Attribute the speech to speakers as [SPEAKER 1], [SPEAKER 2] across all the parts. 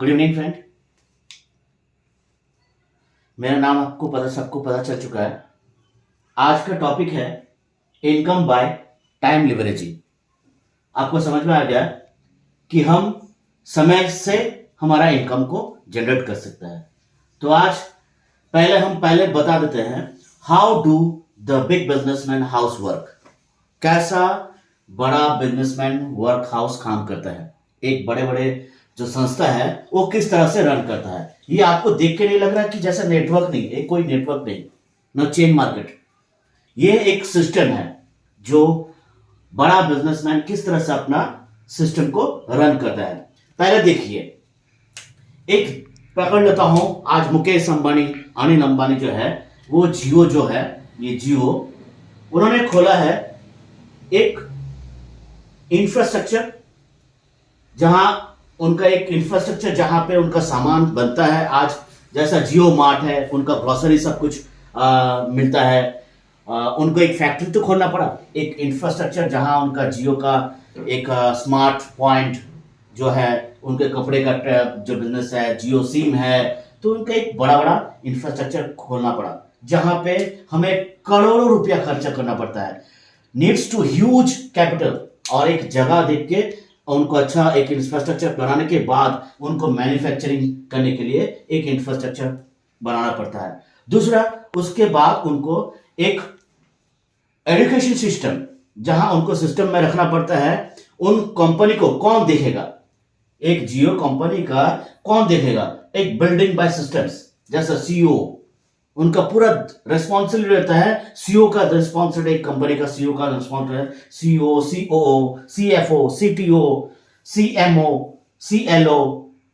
[SPEAKER 1] Good evening friend. मेरा नाम सबको पता चल चुका है। आज का टॉपिक है इनकम बाय टाइम लिवरेजिंग। आपको समझ में आ गया कि हम समय से हमारा इनकम को जनरेट कर सकते हैं। तो आज हम पहले बता देते हैं how do the big businessman house work. कैसा बड़ा बिजनेसमैन वर्क हाउस काम करता है, एक बड़े बड़े जो संस्था है वो किस तरह से रन करता है। ये आपको देख के नहीं लग रहा कि जैसा नेटवर्क नहीं, एक कोई नेटवर्क नहीं, न चेन मार्केट। ये एक सिस्टम है जो बड़ा बिजनेसमैन किस तरह से अपना सिस्टम को रन करता है। पहले देखिए, एक पकड़ लेता हूं, आज मुकेश अंबानी, अनिल अंबानी जो है वो जियो जो है, ये जियो उन्होंने खोला है एक इंफ्रास्ट्रक्चर, जहां उनका एक इंफ्रास्ट्रक्चर जहां पे उनका सामान बनता है। आज जैसा जियो मार्ट है, उनका ग्रोसरी सब कुछ मिलता है। उनको एक फैक्ट्री तो खोलना पड़ा, एक इंफ्रास्ट्रक्चर जहां उनका जियो का एक स्मार्ट पॉइंट जो है, उनके कपड़े का जो बिजनेस है, जियो सिम है, तो उनका एक बड़ा बड़ा इंफ्रास्ट्रक्चर खोलना पड़ा जहां पे हमें करोड़ों रुपया खर्चा करना पड़ता है। नीड्स टू ह्यूज कैपिटल, और एक जगह देख के उनको अच्छा एक इंफ्रास्ट्रक्चर बनाने के बाद उनको मैन्युफैक्चरिंग करने के लिए एक इंफ्रास्ट्रक्चर बनाना पड़ता है। दूसरा, उसके बाद उनको एक एजुकेशन सिस्टम, जहां उनको सिस्टम में रखना पड़ता है। उन कंपनी को कौन देखेगा, एक जियो कंपनी का कौन देखेगा, एक बिल्डिंग बाय सिस्टम्स, जैसा सीईओ उनका पूरा रेस्पॉन्सिबिलिटी रहता है। सीईओ का रेस्पॉन्सिबिलिटी, एक कंपनी का सीईओ का रेस्पॉन्सिबिलिटी है। CEO, COO, CFO, CTO, CMO, CLO,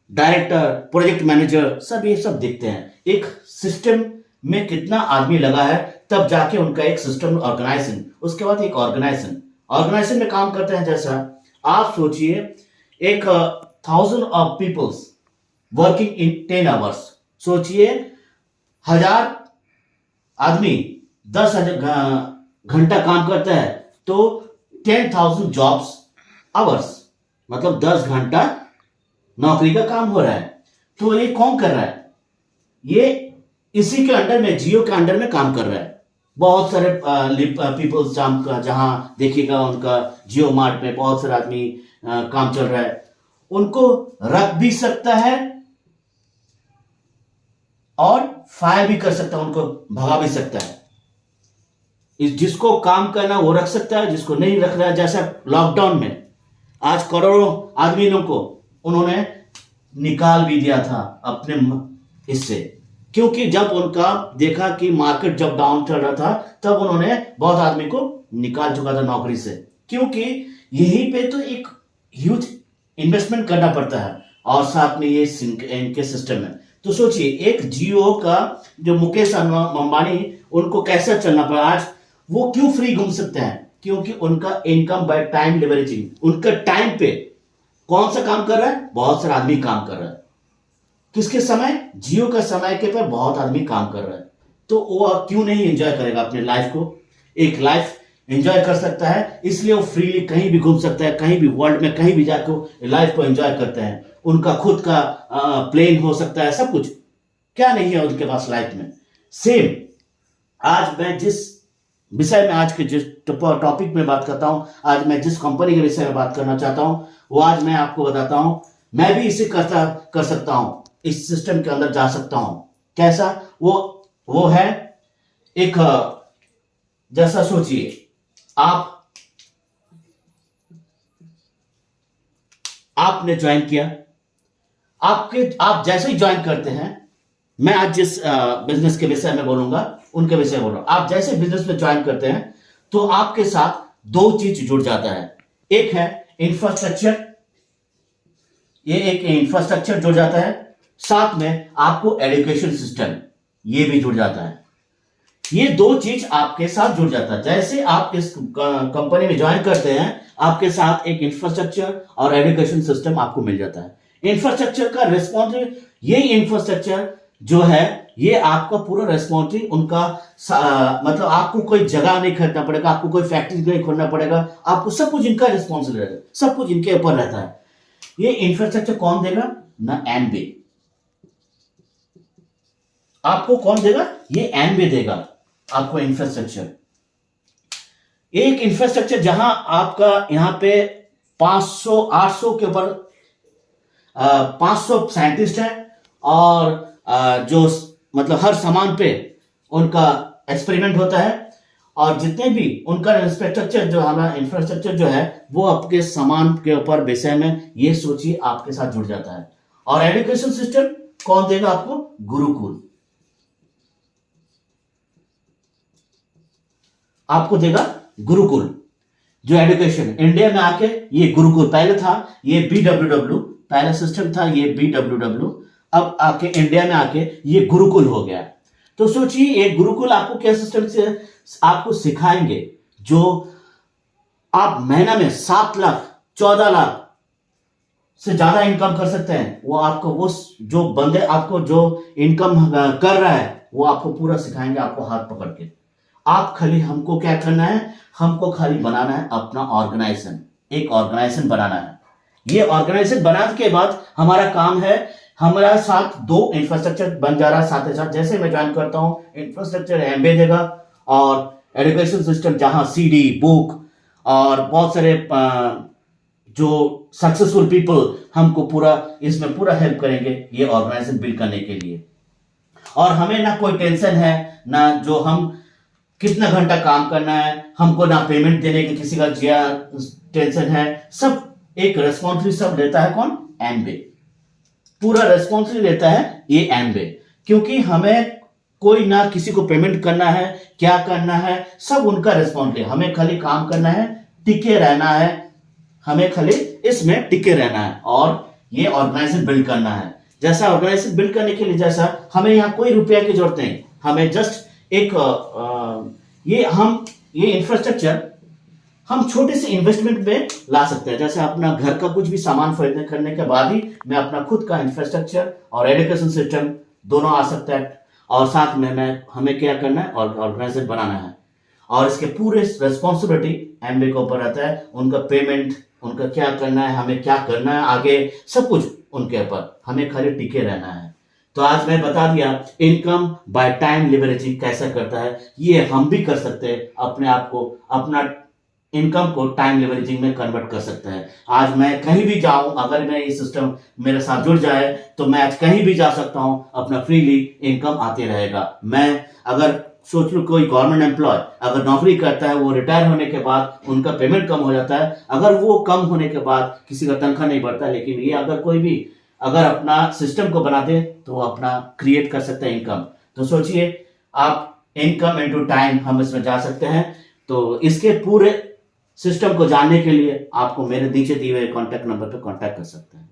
[SPEAKER 1] director, project manager, सब ये सब देखते हैं एक सिस्टम में कितना आदमी लगा है, तब जाके उनका एक सिस्टम ऑर्गेनाइजेशन, उसके बाद एक ऑर्गेनाइजेशन में काम करते हैं। जैसा आप सोचिए, एक 1000 of peoples working in 10 hours, सोचिए 1000 आदमी 10,000 घंटा काम करता है, तो 10,000 जॉब्स आवर्स, मतलब 10 घंटा नौकरी का काम हो रहा है। तो ये कौन कर रहा है? ये इसी के अंडर में, जियो के अंडर में काम कर रहा है। बहुत सारे पीपल्स जहां देखिएगा, उनका जियो मार्ट में बहुत सारे आदमी काम चल रहा है। उनको रख भी सकता है और फायर भी कर सकता है, उनको भगा भी सकता है। जिसको काम करना वो रख सकता है, जिसको नहीं रख रहा है। जैसा लॉकडाउन में आज करोड़ों आदमियों को उन्होंने निकाल भी दिया था अपने इससे, क्योंकि जब उनका देखा कि मार्केट जब डाउन चल रहा था, तब उन्होंने बहुत आदमी को निकाल चुका था नौकरी से, क्योंकि यहीं पे तो एक ह्यूज इन्वेस्टमेंट करना पड़ता है और साथ में ये इनके सिस्टम है। तो सोचिए, एक जियो का जो मुकेश अंबानी, उनको कैसा चलना पड़ा। आज वो क्यों फ्री घूम सकते हैं? क्योंकि उनका इनकम बाय टाइम लिवरेजिंग। उनका टाइम पे कौन सा काम कर रहा है? बहुत सारा आदमी काम कर रहा है। किसके समय? जियो का समय के पर बहुत आदमी काम कर रहा है। तो वो क्यों नहीं एंजॉय करेगा अपने लाइफ को? एक लाइफ एंजॉय कर सकता है, इसलिए वो फ्रीली कहीं भी घूम सकता है, कहीं भी वर्ल्ड में कहीं भी जाकर लाइफ को एंजॉय करते हैं। उनका खुद का प्लेन हो सकता है, सब कुछ, क्या नहीं है उनके पास लाइफ में। सेम आज मैं जिस विषय में, आज के जिस टॉपिक में बात करता हूं, आज मैं जिस कंपनी के विषय में बात करना चाहता हूं, वो आज मैं आपको बताता हूं। मैं भी इसे कर सकता हूं, इस सिस्टम के अंदर जा सकता हूं। कैसा? वो है एक, जैसा सोचिए, आपने ज्वाइन किया, आप जैसे ही ज्वाइन करते हैं, मैं आज जिस बिजनेस के विषय में बोलूंगा उनके विषय में बोल रहा हूं। आप जैसे बिजनेस में ज्वाइन करते हैं तो आपके साथ दो चीज जुड़ जाता है। एक है इंफ्रास्ट्रक्चर, ये एक इंफ्रास्ट्रक्चर जुड़ जाता है, साथ में आपको एजुकेशन सिस्टम ये भी जुड़ जाता है। ये दो चीज आपके साथ जुड़ जाता है। जैसे आप इस कंपनी में ज्वाइन करते हैं, आपके साथ एक इंफ्रास्ट्रक्चर और एजुकेशन सिस्टम आपको मिल जाता है। इंफ्रास्ट्रक्चर का रिस्पॉन्सिबिलिटी, ये इंफ्रास्ट्रक्चर जो है, ये आपका पूरा रिस्पॉन्सिबिलिटी उनका, मतलब आपको कोई जगह नहीं खरीदना पड़ेगा, आपको कोई फैक्ट्री नहीं खोलना पड़ेगा, आपको सब कुछ इनका रिस्पॉन्सिबिलिटी, सब कुछ इनके ऊपर रहता है। ये इंफ्रास्ट्रक्चर कौन देगा? ना एनबे। आपको कौन देगा? ये एनबे देगा आपको इंफ्रास्ट्रक्चर। एक इंफ्रास्ट्रक्चर जहां आपका यहां पे 500 800 के ऊपर 500 साइंटिस्ट हैं और जो मतलब हर सामान पे उनका एक्सपेरिमेंट होता है और जितने भी उनका इंफ्रास्ट्रक्चर जो हमारा इंफ्रास्ट्रक्चर जो है वो आपके सामान के ऊपर विषय में ये सोचिए आपके साथ जुड़ जाता है। और एजुकेशन सिस्टम कौन देगा आपको? गुरुकुल आपको देगा। गुरुकुल जो एजुकेशन इंडिया में आके ये गुरुकुल पहले था, ये BWW पहला सिस्टम था, ये BWW अब आके इंडिया में आके ये गुरुकुल हो गया। तो सोचिए ये गुरुकुल आपको क्या सिस्टम से आपको सिखाएंगे जो आप महीना में 7 लाख 14 लाख से ज्यादा इनकम कर सकते हैं। वो आपको वो जो बंदे आपको जो इनकम कर रहा है वो आपको पूरा सिखाएंगे आपको हाथ पकड़ के। आप खाली हमको क्या करना है? हमको खाली बनाना है अपना ऑर्गेनाइजेशन, एक ऑर्गेनाइजेशन बनाना है। ये ऑर्गेनाइजेशन बनाने के बाद हमारा काम है, हमारा साथ 2 इंफ्रास्ट्रक्चर बन जा रहा है साथ ही साथ। जैसे मैं ज्वाइन करता हूं इंफ्रास्ट्रक्चर एमबे देगा और एजुकेशन सिस्टम जहां CD बुक और बहुत सारे जो सक्सेसफुल पीपल हमको पूरा इसमें पूरा हेल्प करेंगे ये ऑर्गेनाइजेशन बिल्ड करने के लिए। और हमें ना कोई टेंशन है ना जो हम कितना घंटा काम करना है, हमको ना पेमेंट देने की किसी का टेंशन है। सब एक रेस्पॉन्सिबिलिटी सब लेता है कौन? एमबे। पूरा रेस्पॉन्सिबिलिटी लेता है ये एमबे, क्योंकि हमें कोई ना किसी को पेमेंट करना है, क्या करना है सब उनका रेस्पॉन्सिबिलिटी। हमें खाली काम करना है, टिके रहना है, हमें खाली इसमें टिके रहना है और ये ऑर्गेनाइजेशन बिल्ड करना है। जैसा ऑर्गेनाइजेशन बिल्ड करने के लिए जैसा हमें यहाँ कोई रुपया की जरूरत नहीं, हमें जस्ट एक ये इंफ्रास्ट्रक्चर हम छोटे से इन्वेस्टमेंट में ला सकते हैं। जैसे अपना घर का कुछ भी सामान खरीदने करने के बाद ही मैं अपना खुद का इंफ्रास्ट्रक्चर और एजुकेशन सिस्टम दोनों आ सकता है। और साथ में हमें क्या करना है? ऑर्गेनाइजेशन बनाना है और इसके पूरे रेस्पॉन्सिबिलिटी एमबे के ऊपर रहता है। उनका पेमेंट, उनका क्या करना है, हमें क्या करना है आगे, सब कुछ उनके ऊपर, हमें खाली टिके रहना है। तो आज मैं बता दिया इनकम बाय टाइम लिवरेजिंग कैसा करता है। ये हम भी कर सकते हैं, अपने आप को अपना इनकम को टाइम लिवरेजिंग में कन्वर्ट कर सकते हैं। आज मैं कहीं भी जाऊं, अगर मैं ये सिस्टम मेरे साथ जुड़ जाए तो मैं आज कहीं भी जा सकता हूं, अपना फ्रीली इनकम आते रहेगा। मैं अगर सोच लूं कोई गवर्नमेंट एम्प्लॉय अगर नौकरी करता है, वो रिटायर होने के बाद उनका पेमेंट कम हो जाता है, अगर वो कम होने के बाद किसी का तनख्वाह नहीं बढ़ता, लेकिन ये अगर कोई भी अगर अपना सिस्टम को बना दे तो वो अपना क्रिएट कर सकता है इनकम। तो सोचिए आप इनकम इनटू टाइम हम इसमें जा सकते हैं। तो इसके पूरे सिस्टम को जानने के लिए आपको मेरे नीचे दिए हुए कॉन्टैक्ट नंबर पर कॉन्टैक्ट कर सकते हैं।